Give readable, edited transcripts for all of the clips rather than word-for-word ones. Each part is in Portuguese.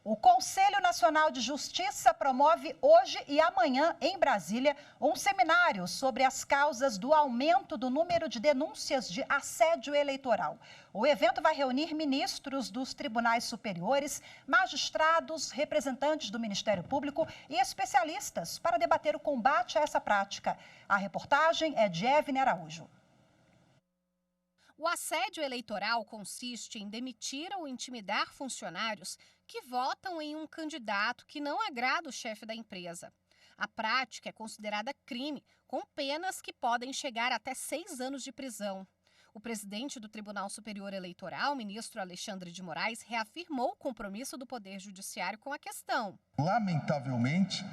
O Conselho Nacional de Justiça promove hoje e amanhã, em Brasília, um seminário sobre as causas do aumento do número de denúncias de assédio eleitoral. O evento vai reunir ministros dos tribunais superiores, magistrados, representantes do Ministério Público e especialistas para debater o combate a essa prática. A reportagem é de Evne Araújo. O assédio eleitoral consiste em demitir ou intimidar funcionários que votam em um candidato que não agrada o chefe da empresa. A prática é considerada crime, com penas que podem chegar até 6 anos de prisão. O presidente do Tribunal Superior Eleitoral, ministro Alexandre de Moraes, reafirmou o compromisso do Poder Judiciário com a questão. Lamentavelmente,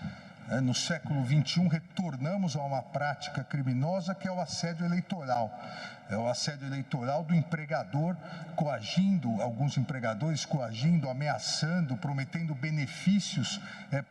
no século XXI, retornamos a uma prática criminosa que é o assédio eleitoral. É o assédio eleitoral do empregador coagindo, alguns empregadores coagindo, ameaçando, prometendo benefícios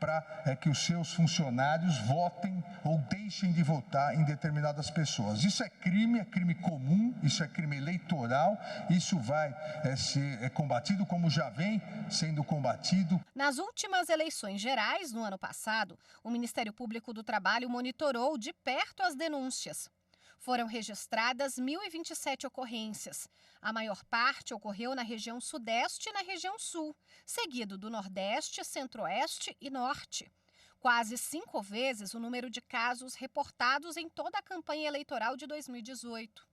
para que os seus funcionários votem ou deixem de votar em determinadas pessoas. Isso é crime comum, isso é crime eleitoral, isso vai ser combatido como já vem sendo combatido. Nas últimas eleições gerais, no ano passado, o Ministério Público do Trabalho monitorou de perto as denúncias. Foram registradas 1.027 ocorrências. A maior parte ocorreu na região Sudeste e na região Sul, seguido do Nordeste, Centro-Oeste e Norte. Quase 5 vezes o número de casos reportados em toda a campanha eleitoral de 2018.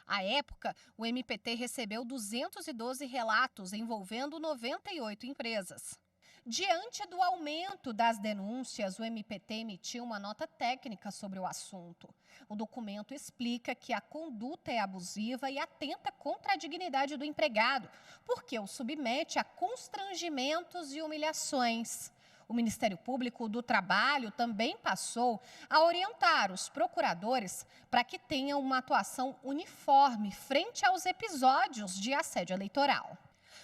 À época, o MPT recebeu 212 relatos envolvendo 98 empresas. Diante do aumento das denúncias, o MPT emitiu uma nota técnica sobre o assunto. O documento explica que a conduta é abusiva e atenta contra a dignidade do empregado, porque o submete a constrangimentos e humilhações. O Ministério Público do Trabalho também passou a orientar os procuradores para que tenham uma atuação uniforme frente aos episódios de assédio eleitoral.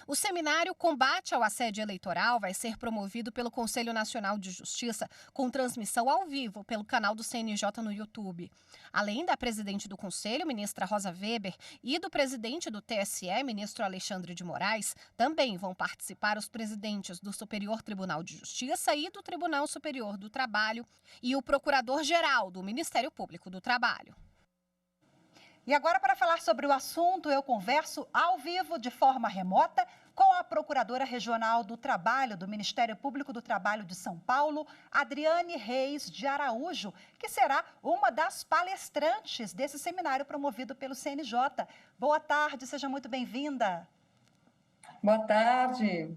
O seminário Combate ao Assédio Eleitoral vai ser promovido pelo Conselho Nacional de Justiça com transmissão ao vivo pelo canal do CNJ no YouTube. Além da presidente do Conselho, ministra Rosa Weber, e do presidente do TSE, ministro Alexandre de Moraes, também vão participar os presidentes do Superior Tribunal de Justiça e do Tribunal Superior do Trabalho e o procurador-geral do Ministério Público do Trabalho. E agora, para falar sobre o assunto, eu converso ao vivo, de forma remota, com a Procuradora Regional do Trabalho do Ministério Público do Trabalho de São Paulo, Adriane Reis de Araújo, que será uma das palestrantes desse seminário promovido pelo CNJ. Boa tarde, seja muito bem-vinda. Boa tarde,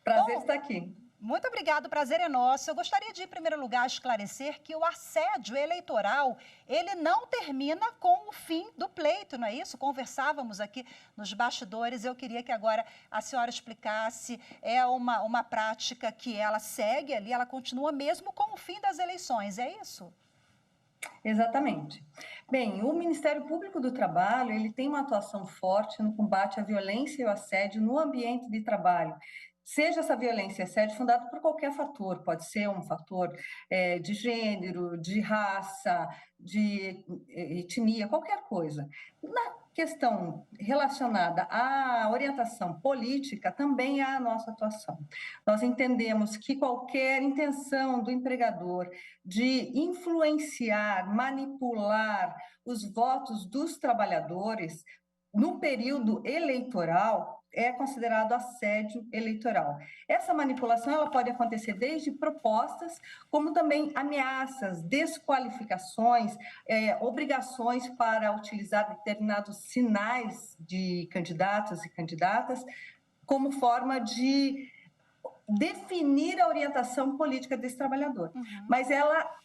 prazer estar aqui. Muito obrigado, o prazer é nosso. Eu gostaria de, em primeiro lugar, esclarecer que o assédio eleitoral, ele não termina com o fim do pleito, não é isso? Conversávamos aqui nos bastidores, eu queria que agora a senhora explicasse, é uma prática que ela segue ali, ela continua mesmo com o fim das eleições, é isso? Exatamente. Bem, o Ministério Público do Trabalho, ele tem uma atuação forte no combate à violência e ao assédio no ambiente de trabalho. Seja essa violência e assédio fundado por qualquer fator, pode ser um fator de gênero, de raça, de etnia, qualquer coisa. Na questão relacionada à orientação política, também há a nossa atuação. Nós entendemos que qualquer intenção do empregador de influenciar, manipular os votos dos trabalhadores no período eleitoral é considerado assédio eleitoral. Essa manipulação ela pode acontecer desde propostas, como também ameaças, desqualificações, obrigações para utilizar determinados sinais de candidatos e candidatas, como forma de definir a orientação política desse trabalhador. Mas ela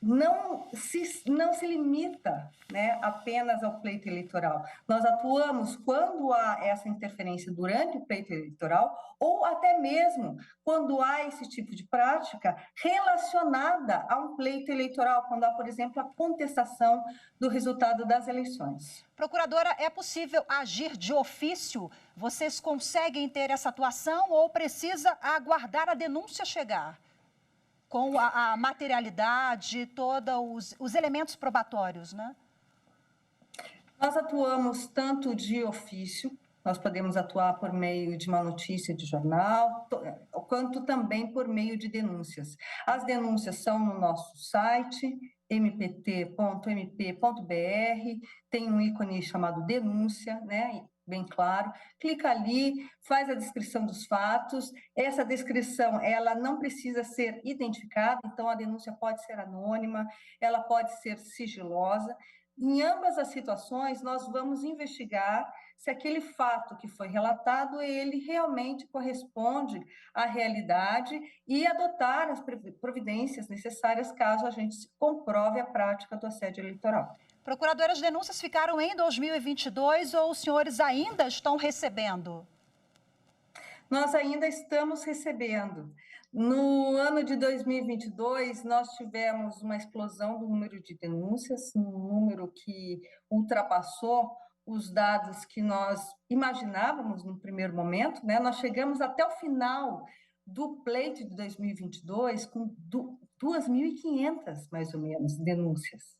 não se limita, né, apenas ao pleito eleitoral. Nós atuamos quando há essa interferência durante o pleito eleitoral ou até mesmo quando há esse tipo de prática relacionada a um pleito eleitoral, quando há, por exemplo, a contestação do resultado das eleições. Procuradora, é possível agir de ofício? Vocês conseguem ter essa atuação ou precisa aguardar a denúncia chegar? Com a materialidade, todos os elementos probatórios, né? Nós atuamos tanto de ofício, nós podemos atuar por meio de uma notícia de jornal, quanto também por meio de denúncias. As denúncias são no nosso site, mpt.mp.br, tem um ícone chamado denúncia, né? Bem claro, clica ali, faz a descrição dos fatos, essa descrição, ela não precisa ser identificada, então a denúncia pode ser anônima, ela pode ser sigilosa. Em ambas as situações, nós vamos investigar se aquele fato que foi relatado, ele realmente corresponde à realidade e adotar as providências necessárias caso a gente comprove a prática do assédio eleitoral. Procuradora, as denúncias ficaram em 2022 ou os senhores ainda estão recebendo? Nós ainda estamos recebendo. No ano de 2022, nós tivemos uma explosão do número de denúncias, um número que ultrapassou os dados que nós imaginávamos no primeiro momento, né? Nós chegamos até o final do pleito de 2022 com 2.500, mais ou menos, denúncias.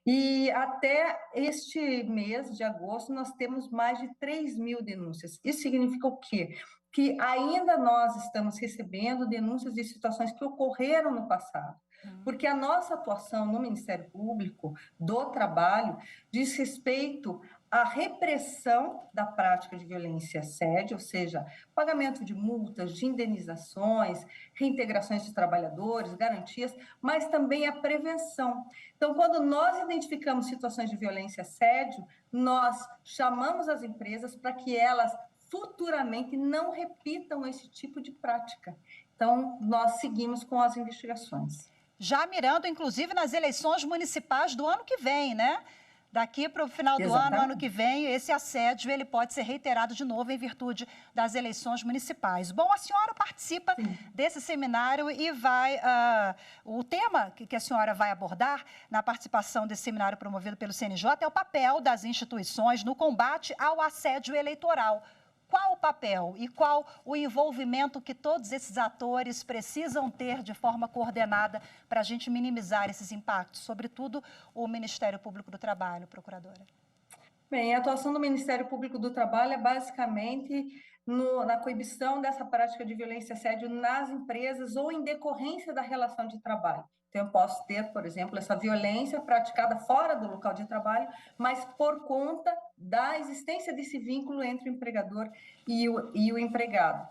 E até este mês de agosto, nós temos mais de 3.000 denúncias. Isso significa o quê? Que ainda nós estamos recebendo denúncias de situações que ocorreram no passado. Porque a nossa atuação no Ministério Público do Trabalho diz respeito à repressão da prática de violência e assédio, ou seja, pagamento de multas, de indenizações, reintegrações de trabalhadores, garantias, mas também a prevenção. Então, quando nós identificamos situações de violência e assédio, nós chamamos as empresas para que elas futuramente não repitam esse tipo de prática. Então, nós seguimos com as investigações. Já mirando, inclusive, nas eleições municipais do ano que vem, né? Daqui para o final do ano que vem, esse assédio ele pode ser reiterado de novo em virtude das eleições municipais. Bom, a senhora participa desse seminário e vai... o tema que a senhora vai abordar na participação desse seminário promovido pelo CNJ é o papel das instituições no combate ao assédio eleitoral. Qual o papel e qual o envolvimento que todos esses atores precisam ter de forma coordenada para a gente minimizar esses impactos, sobretudo o Ministério Público do Trabalho, procuradora? Bem, a atuação do Ministério Público do Trabalho é basicamente na coibição dessa prática de violência e assédio nas empresas ou em decorrência da relação de trabalho. Então, eu posso ter, por exemplo, essa violência praticada fora do local de trabalho, mas por conta da existência desse vínculo entre o empregador e o empregado.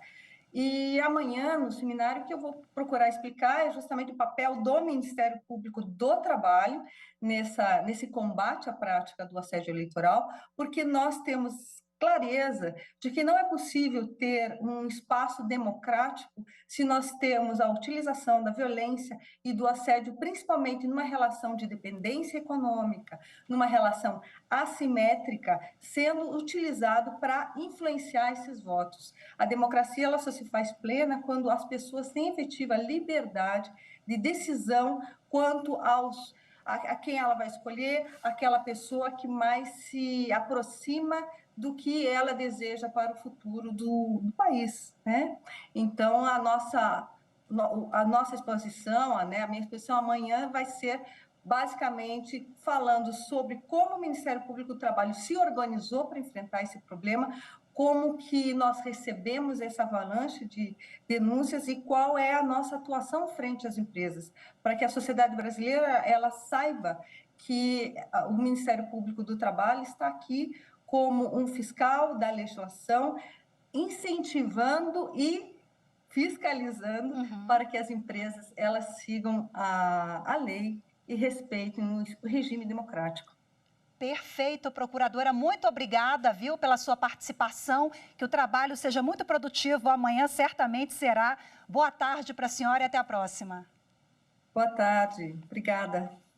E amanhã, no seminário, que eu vou procurar explicar é justamente o papel do Ministério Público do Trabalho nesse combate à prática do assédio eleitoral, porque nós temos clareza de que não é possível ter um espaço democrático se nós temos a utilização da violência e do assédio, principalmente numa relação de dependência econômica, numa relação assimétrica, sendo utilizado para influenciar esses votos. A democracia ela só se faz plena quando as pessoas têm efetiva liberdade de decisão quanto a quem ela vai escolher, aquela pessoa que mais se aproxima do que ela deseja para o futuro do país, né? Então, a nossa exposição, né, a minha exposição amanhã vai ser basicamente falando sobre como o Ministério Público do Trabalho se organizou para enfrentar esse problema, como que nós recebemos essa avalanche de denúncias e qual é a nossa atuação frente às empresas, para que a sociedade brasileira ela saiba que o Ministério Público do Trabalho está aqui como um fiscal da legislação, incentivando e fiscalizando para que as empresas elas sigam a lei e respeitem o regime democrático. Perfeito, procuradora. Muito obrigada, viu, pela sua participação. Que o trabalho seja muito produtivo. Amanhã certamente será. Boa tarde para a senhora e até a próxima. Boa tarde. Obrigada.